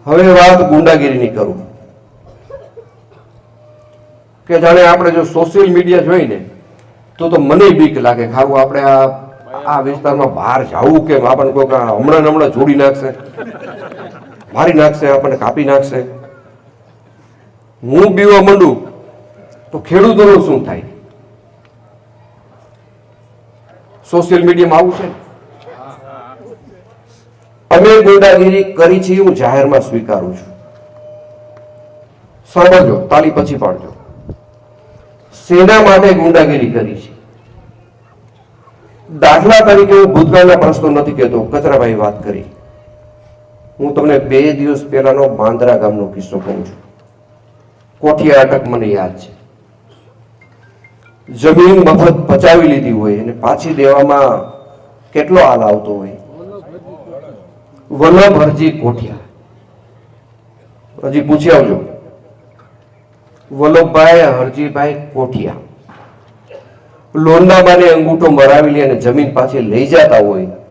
હવે વાત ગુંડાગીરીની કરું કે જાણે આપણે જો સોશિયલ મીડિયા જોઈને તો મને બીક લાગે ખાવું આપણે આ વિસ્તારમાં બહાર જવું કેમ આપણને કોઈ હમણાં જોડી નાખશે, મારી નાખશે, આપણને કાપી નાખશે. હું બીવા માંડું તો ખેડૂતોનું શું થાય? સોશિયલ મીડિયામાં આવું છે. અમે ગુંડાગીરી કરી છે હું જાહેરમાં સ્વીકારું છું. સાંભળજો, તાલી પછી પાડજો. સેના માટે ગુંડાગીરી કરી છે. દાખલા તરીકે હું ભૂતકાળના પ્રશ્નો નથી કહેતો, કચરાભાઈ વાત કરી. હું તમને 2 દિવસ પહેલાનો માંદરા ગામનો કિસ્સો કહું છું. કોઠિયા અટક મને યાદ છે. જમીન મફત પચાવી લીધી હોય અને પાછી દેવામાં કેટલો હાલ આવતો હોય. વલ્લભ હરજી કોઠિયા, હજી પૂછી આવજો. વલ્લભભાઈ હરજીભાઈ કોઠિયા લોન્ડાબાને અંગૂઠો મરાવી લે અને જમીન પાછી લઈ જતા હોય